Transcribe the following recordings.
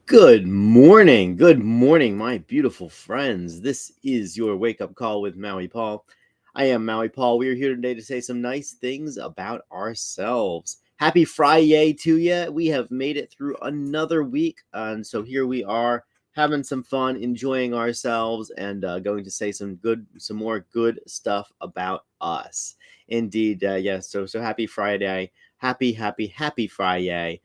Good morning, my beautiful friends. This is your wake up call with Maui Paul. I am Maui Paul. We are here today to say some nice things about ourselves. Happy Friday to you. We have made it through another week, and so here we are having some fun, enjoying ourselves, and going to say some more good stuff about us. Indeed, yes. So happy Friday. Happy Friday.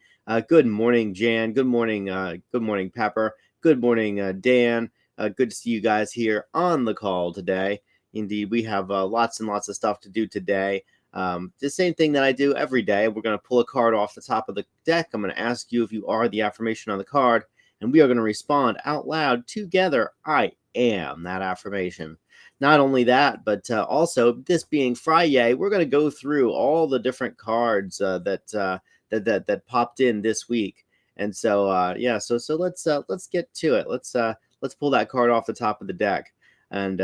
Good morning, Jan. Good morning, Pepper. Good morning, Dan. Good to see you guys here on the call today. Indeed, we have lots and lots of stuff to do today. The same thing that I do every day. We're going to pull a card off the top of the deck. I'm going to ask you if you are the affirmation on the card, and we are going to respond out loud together. I am that affirmation. Not only that, but also this being Friday, we're going to go through all the different cards that popped in this week. And so so let's get to it. Let's pull that card off the top of the deck, and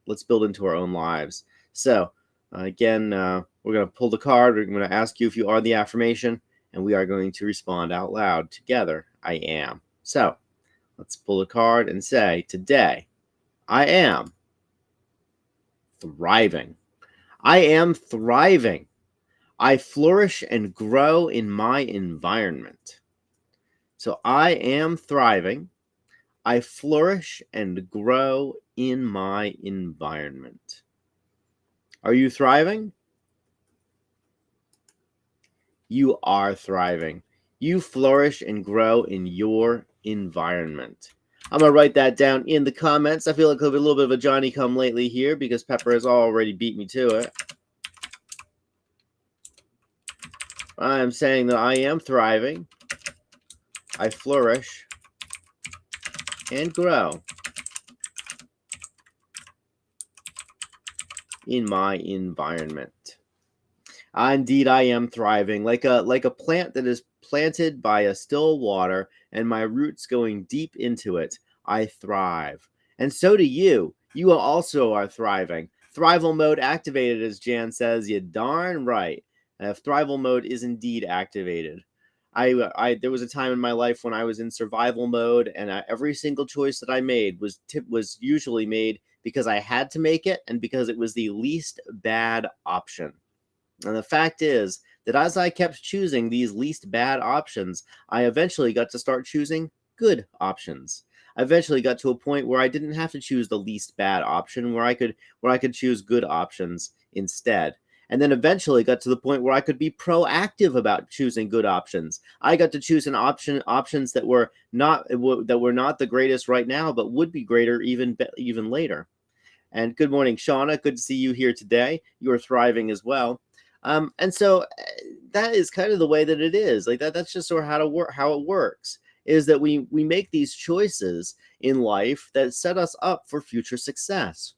let's build into our own lives. So again, we're gonna pull the card. We're gonna ask you if you are the affirmation, and we are going to respond out loud together. I am. So let's pull the card and say, today I am thriving. I am thriving. I flourish and grow in my environment. So I am thriving. I flourish and grow in my environment. Are you thriving? You are thriving. You flourish and grow in your environment. I'm going to write that down in the comments. I feel like a little bit of a Johnny come lately here because Pepper has already beat me to it. I am saying that I am thriving. I flourish and grow in my environment. Indeed, I am thriving like a plant that is planted by a still water, and my roots going deep into it. I thrive, and so do you. You also are thriving. Thrival mode activated, as Jan says. You darn right. Thrival mode is indeed activated. There was a time in my life when I was in survival mode, and every single choice that I made was usually made because I had to make it and because it was the least bad option. And the fact is that as I kept choosing these least bad options, I eventually got to start choosing good options. I eventually got to a point where I didn't have to choose the least bad option, where I could choose good options instead. And then eventually got to the point where I could be proactive about choosing good options. I got to choose options that were not the greatest right now, but would be greater even later. And good morning, Shauna. Good to see you here today. You are thriving as well. And so that is kind of the way that it is. Like that's just sort of how it works. Is that we make these choices in life that set us up for future success.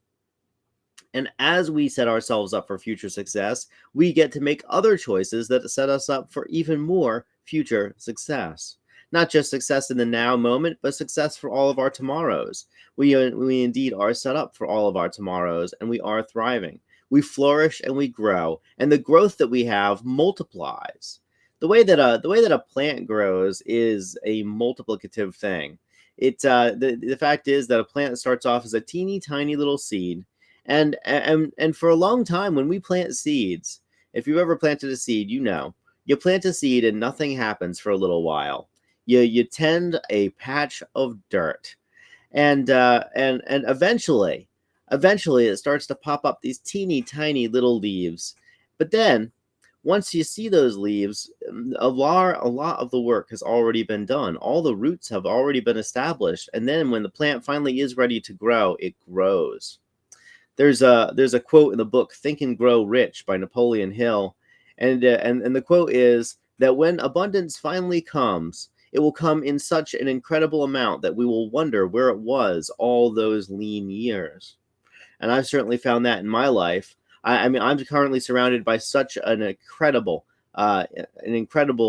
And as we set ourselves up for future success, we get to make other choices that set us up for even more future success. Not just success in the now moment, but success for all of our tomorrows. We indeed are set up for all of our tomorrows, and we are thriving. We flourish and we grow, and the growth that we have multiplies. The way that a plant grows is a multiplicative thing. The fact is that a plant starts off as a teeny tiny little seed. And for a long time, when we plant seeds, if you've ever planted a seed, you plant a seed and nothing happens for a little while. You tend a patch of dirt, and eventually it starts to pop up these teeny tiny little leaves. But then once you see those leaves, a lot of the work has already been done. All the roots have already been established, and then when the plant finally is ready to grow, it grows. There's a quote in the book Think and Grow Rich by Napoleon Hill, and the quote is that when abundance finally comes, it will come in such an incredible amount that we will wonder where it was all those lean years. And I've certainly found that in my life. I mean, I'm currently surrounded by such an incredible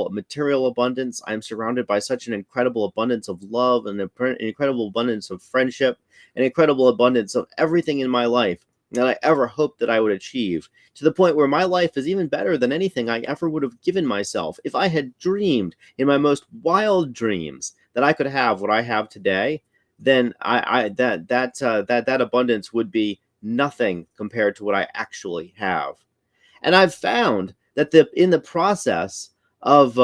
material abundance. I'm surrounded by such an incredible abundance of love, and an incredible abundance of friendship, an incredible abundance of everything in my life that I ever hoped that I would achieve, to the point where my life is even better than anything I ever would have given myself. If I had dreamed in my most wild dreams that I could have what I have today, then that abundance would be nothing compared to what I actually have. And I've found that in the process of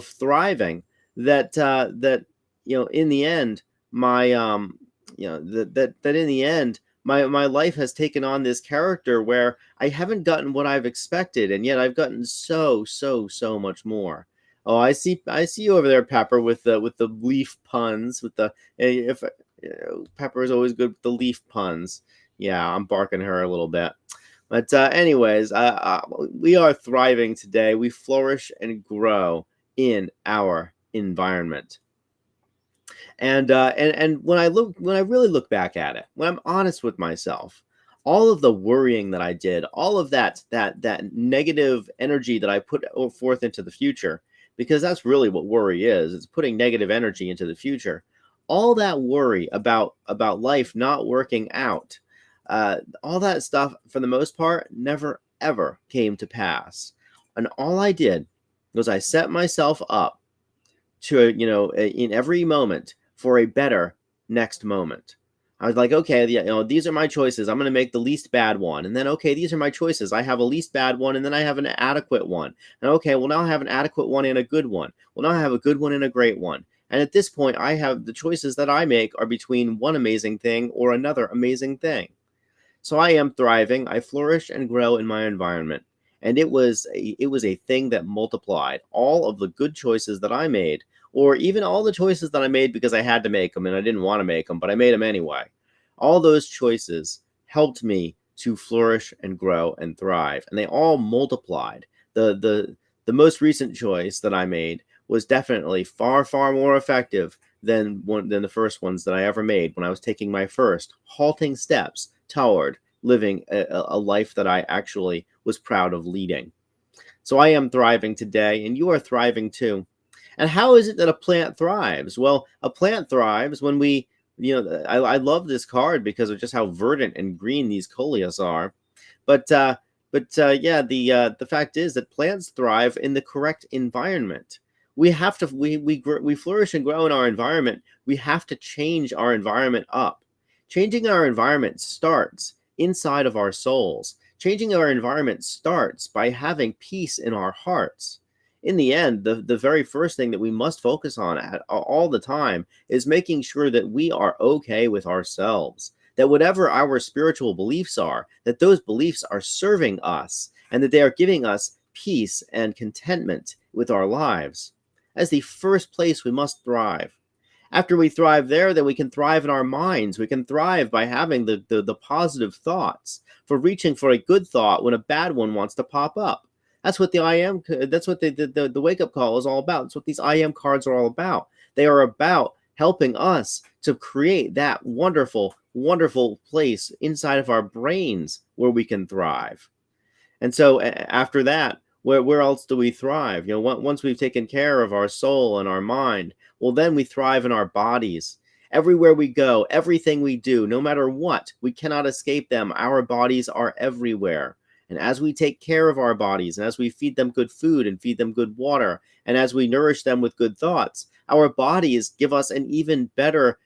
thriving, that in the end, my that in the end, my life has taken on this character where I haven't gotten what I've expected, and yet I've gotten so much more. Oh, I see you over there, Pepper, with the leaf puns, with the if Pepper is always good with the leaf puns. Yeah, I'm barking her a little bit. But anyways, we are thriving today. We flourish and grow in our environment. And when I really look back at it, when I'm honest with myself, all of the worrying that I did, all of that negative energy that I put forth into the future, because that's really what worry is. It's putting negative energy into the future. All that worry about life not working out, all that stuff, for the most part, never ever came to pass. And all I did was I set myself up to, in every moment for a better next moment. I was like, okay, these are my choices. I'm going to make the least bad one. And then, okay, these are my choices. I have a least bad one, and then I have an adequate one. And okay, well, now I have an adequate one and a good one. Well, now I have a good one and a great one. And at this point, I have the choices that I make are between one amazing thing or another amazing thing. So I am thriving. I flourish and grow in my environment. And it was a thing that multiplied all of the good choices that I made, or even all the choices that I made because I had to make them and I didn't want to make them, but I made them anyway. All those choices helped me to flourish and grow and thrive, and they all multiplied. The most recent choice that I made was definitely far more effective than the first ones that I ever made when I was taking my first halting steps toward living a life that I actually was proud of leading. So I am thriving today, and you are thriving too. And how is it that a plant thrives? Well, a plant thrives when I love this card because of just how verdant and green these coleus are. But yeah, the fact is that plants thrive in the correct environment. We have to we flourish and grow in our environment. We have to change our environment up. Changing our environment starts inside of our souls. Changing our environment starts by having peace in our hearts. In the end, the very first thing that we must focus on all the time is making sure that we are okay with ourselves, that whatever our spiritual beliefs are, that those beliefs are serving us, and that they are giving us peace and contentment with our lives. As the first place we must thrive. After we thrive there, then we can thrive in our minds. We can thrive by having the positive thoughts, for reaching for a good thought when a bad one wants to pop up. That's what that's what the wake up call is all about. That's what these I am cards are all about. They are about helping us to create that wonderful place inside of our brains where we can thrive. And so after that, where else do we thrive? Once we've taken care of our soul and our mind, well, then we thrive in our bodies. Everywhere we go, everything we do, no matter what, we cannot escape them. Our bodies are everywhere. And as we take care of our bodies, and as we feed them good food and feed them good water, and as we nourish them with good thoughts, our bodies give us an even better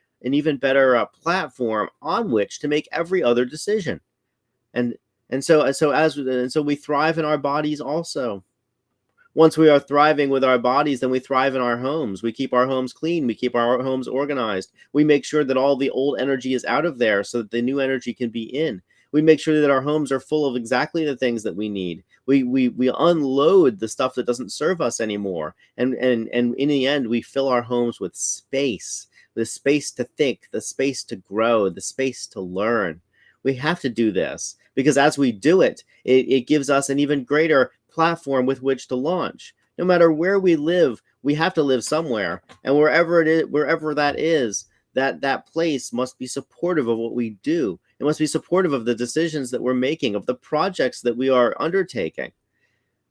platform on which to make every other decision. And so we thrive in our bodies also. Once we are thriving with our bodies, then we thrive in our homes. We keep our homes clean. We keep our homes organized. We make sure that all the old energy is out of there so that the new energy can be in. We make sure that our homes are full of exactly the things that we need. We unload the stuff that doesn't serve us anymore. And in the end, we fill our homes with space, the space to think, the space to grow, the space to learn. We have to do this because as we do it, it gives us an even greater platform with which to launch. No matter where we live, we have to live somewhere, and wherever that is, that place must be supportive of what we do. It must be supportive of the decisions that we're making, of the projects that we are undertaking.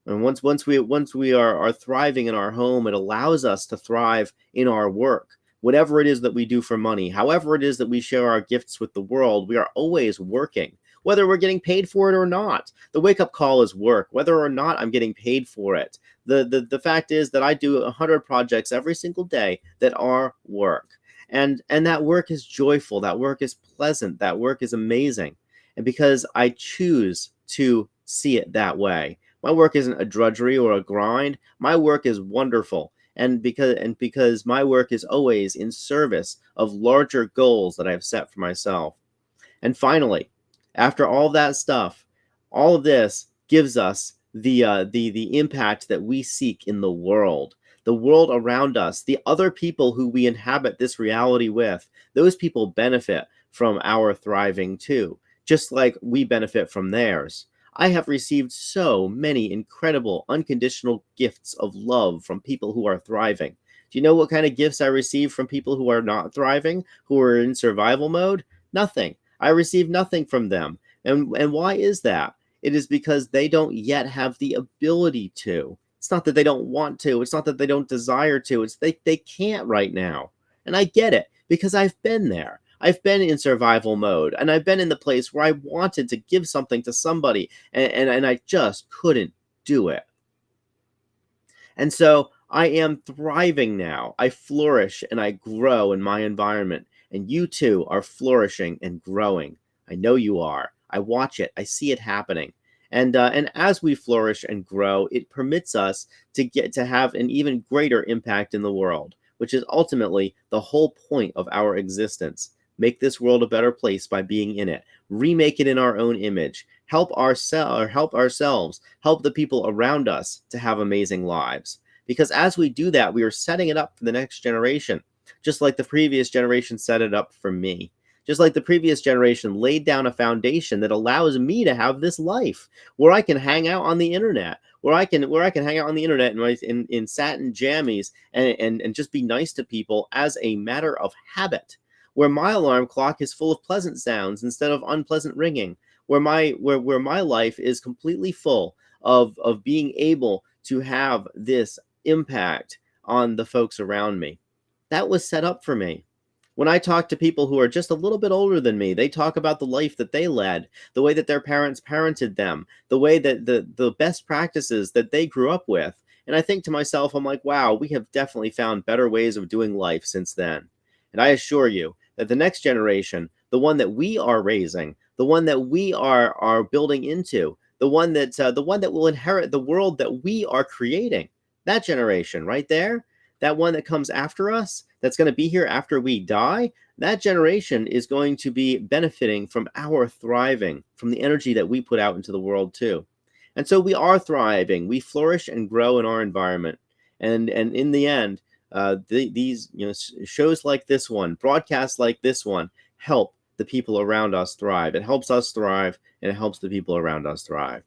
And once we are thriving in our home, it allows us to thrive in our work. Whatever it is that we do for money, however it is that we share our gifts with the world, we are always working. whether we're getting paid for it or not. The wake up call is work, whether or not I'm getting paid for it. The fact is that I do 100 projects every single day that are work. And that work is joyful, that work is pleasant, that work is amazing. And because I choose to see it that way. My work isn't a drudgery or a grind. My work is wonderful. And because my work is always in service of larger goals that I've set for myself. And finally, after all that stuff, all of this gives us the impact that we seek in the world around us, the other people who we inhabit this reality with. Those people benefit from our thriving too, just like we benefit from theirs. I have received so many incredible unconditional gifts of love from people who are thriving. Do you know what kind of gifts I receive from people who are not thriving, who are in survival mode? Nothing. I receive nothing from them. And why is that? It is because they don't yet have the ability to. It's not that they don't want to. It's not that they don't desire to. It's they can't right now. And I get it because I've been there. I've been in survival mode, and I've been in the place where I wanted to give something to somebody, and I just couldn't do it. And so I am thriving now. I flourish and I grow in my environment. And you too are flourishing and growing. I know you are. I watch it. I see it happening. And as we flourish and grow, it permits us to get to have an even greater impact in the world, which is ultimately the whole point of our existence. Make this world a better place by being in it. Remake it in our own image. Help ourselves, help the people around us to have amazing lives. Because as we do that, we are setting it up for the next generation, just like the previous generation set it up for me. Just like the previous generation laid down a foundation that allows me to have this life where I can hang out on the internet, where I can hang out on the internet in satin jammies and just be nice to people as a matter of habit, where my alarm clock is full of pleasant sounds instead of unpleasant ringing, where my life is completely full of being able to have this impact on the folks around me. That was set up for me. When I talk to people who are just a little bit older than me, they talk about the life that they led, the way that their parents parented them, the way that the best practices that they grew up with. And I think to myself, I'm like, wow, we have definitely found better ways of doing life since then. And I assure you that the next generation, the one that we are raising, the one that we are building into, the one that will inherit the world that we are creating, that generation right there, that one that comes after us, that's going to be here after we die, that generation is going to be benefiting from our thriving, from the energy that we put out into the world too. And so we are thriving. We flourish and grow in our environment. And in the end, these shows like this one, broadcasts like this one, help the people around us thrive. It helps us thrive, and it helps the people around us thrive.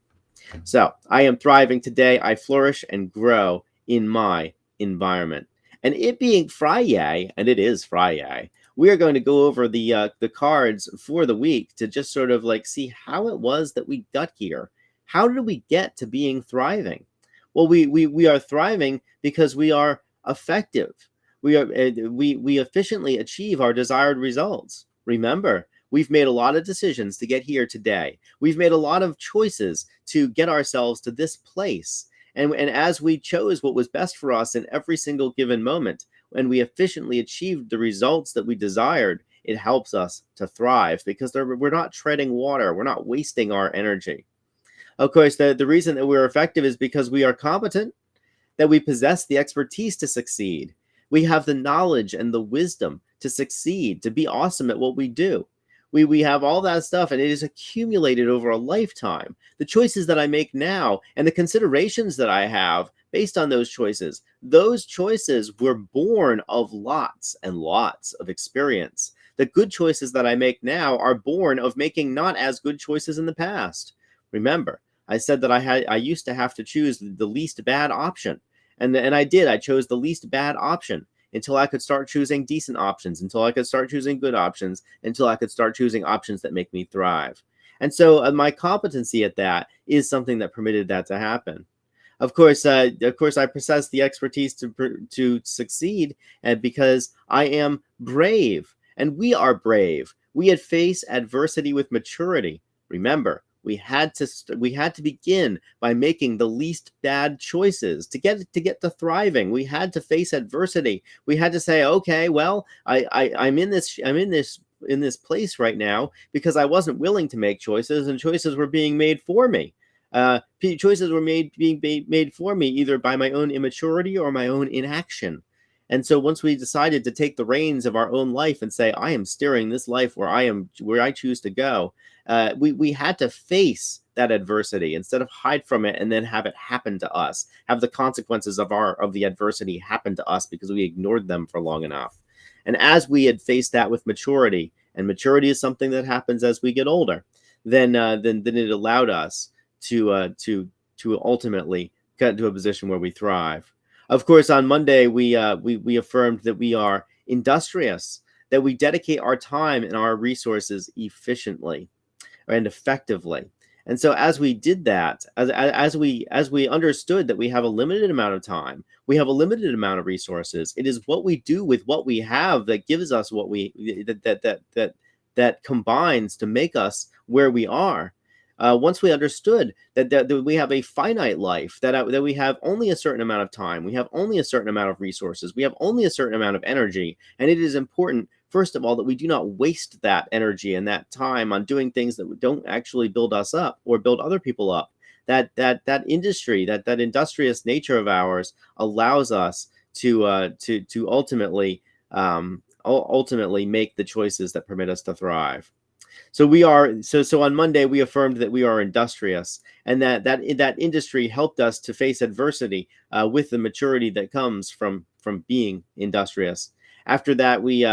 So I am thriving today. I flourish and grow in my environment. And it being Friday, and it is Friday, we are going to go over the cards for the week to just sort of like see how it was that we got here. How did we get to being thriving? Well, we are thriving because we are effective. We efficiently achieve our desired results. Remember, we've made a lot of decisions to get here today. We've made a lot of choices to get ourselves to this place. And as we chose what was best for us in every single given moment, and we efficiently achieved the results that we desired, it helps us to thrive because we're not treading water. We're not wasting our energy. Of course, the reason that we're effective is because we are competent, that we possess the expertise to succeed. We have the knowledge and the wisdom to succeed, to be awesome at what we do. We have all that stuff, and it is accumulated over a lifetime. The choices that I make now and the considerations that I have based on those choices were born of lots and lots of experience. The good choices that I make now are born of making not as good choices in the past. Remember, I said that I used to have to choose the least bad option, and I did. I chose the least bad option until I could start choosing decent options, until I could start choosing good options, until I could start choosing options that make me thrive. And so my competency at that is something that permitted that to happen. Of course, I possess the expertise to succeed, and because I am brave, and we are brave. We had faced adversity with maturity. Remember, we had to begin by making the least bad choices to thriving. We had to face adversity. We had to say, okay, well, I'm in this place right now because I wasn't willing to make choices, and choices were being made for me. Choices were being made for me either by my own immaturity or my own inaction. And so once we decided to take the reins of our own life and say, I am steering this life where I choose to go, we had to face that adversity instead of hide from it and then have it happen to us, have the consequences of the adversity happen to us because we ignored them for long enough. And as we had faced that with maturity, and maturity is something that happens as we get older, then it allowed us to ultimately get to a position where we thrive. Of course, on Monday we affirmed that we are industrious, that we dedicate our time and our resources efficiently and effectively. And so as we did that, as we understood that we have a limited amount of time, we have a limited amount of resources. It is what we do with what we have that gives us what we that combines to make us where we are. Once we understood that we have a finite life, that we have only a certain amount of time, we have only a certain amount of resources, we have only a certain amount of energy, and it is important, first of all, that we do not waste that energy and that time on doing things that don't actually build us up or build other people up. That industrious nature of ours allows us to ultimately make the choices that permit us to thrive. So on Monday we affirmed that we are industrious, and that industry helped us to face adversity with the maturity that comes from being industrious. After that, we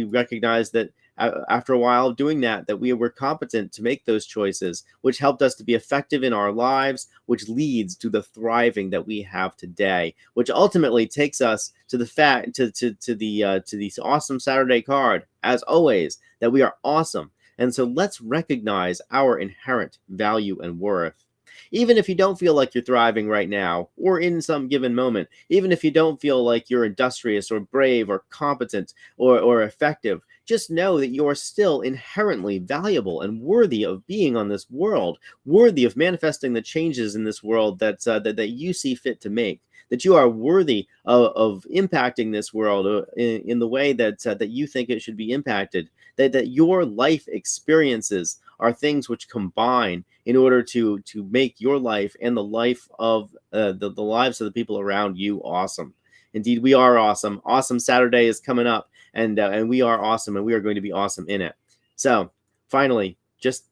recognized that after a while of doing that we were competent to make those choices, which helped us to be effective in our lives, which leads to the thriving that we have today, which ultimately takes us to the fact to the awesome Saturday card, as always, that we are awesome. And so let's recognize our inherent value and worth. Even if you don't feel like you're thriving right now, or in some given moment, even if you don't feel like you're industrious or brave or competent or effective, just know that you are still inherently valuable and worthy of being on this world, worthy of manifesting the changes in this world that you see fit to make. That you are worthy of impacting this world in the way that you think it should be impacted. That your life experiences are things which combine in order to make your life and the life of the lives of the people around you awesome. Indeed, we are awesome. Awesome Saturday is coming up, and we are awesome, and we are going to be awesome in it. So, finally, just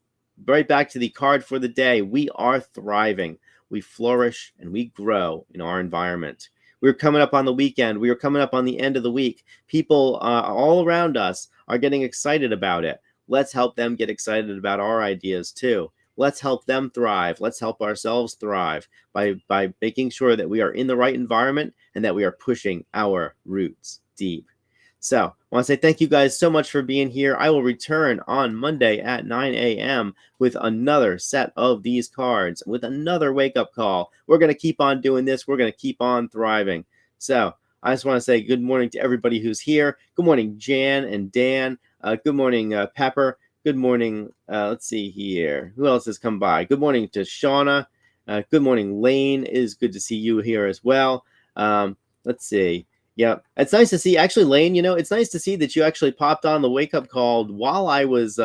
right back to the card for the day. We are thriving. We flourish and we grow in our environment. We're coming up on the weekend. We are coming up on the end of the week. People all around us are getting excited about it. Let's help them get excited about our ideas too. Let's help them thrive. Let's help ourselves thrive by making sure that we are in the right environment and that we are pushing our roots deep. So I want to say thank you guys so much for being here. I will return on Monday at 9 a.m. with another set of these cards, with another wake-up call. We're going to keep on doing this. We're going to keep on thriving. So I just want to say good morning to everybody who's here. Good morning, Jan and Dan. Good morning, Pepper. Good morning. Let's see here. Who else has come by? Good morning to Shauna. Good morning, Lane. It is good to see you here as well. Let's see. Yeah, it's nice to see. Actually, Lane, it's nice to see that you actually popped on the wake up call while I was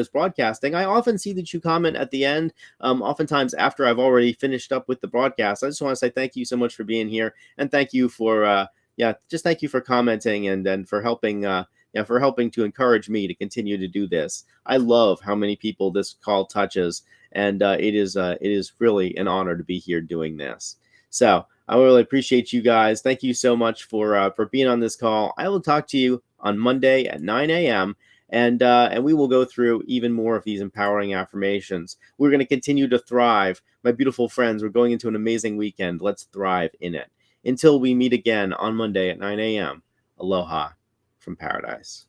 broadcasting. I often see that you comment at the end, oftentimes after I've already finished up with the broadcast. I just want to say thank you so much for being here, and thank you for just thank you for commenting and for helping to encourage me to continue to do this. I love how many people this call touches, and it is really an honor to be here doing this. So I really appreciate you guys. Thank you so much for being on this call. I will talk to you on Monday at 9 a.m. And we will go through even more of these empowering affirmations. We're going to continue to thrive. My beautiful friends, we're going into an amazing weekend. Let's thrive in it. Until we meet again on Monday at 9 a.m. Aloha from paradise.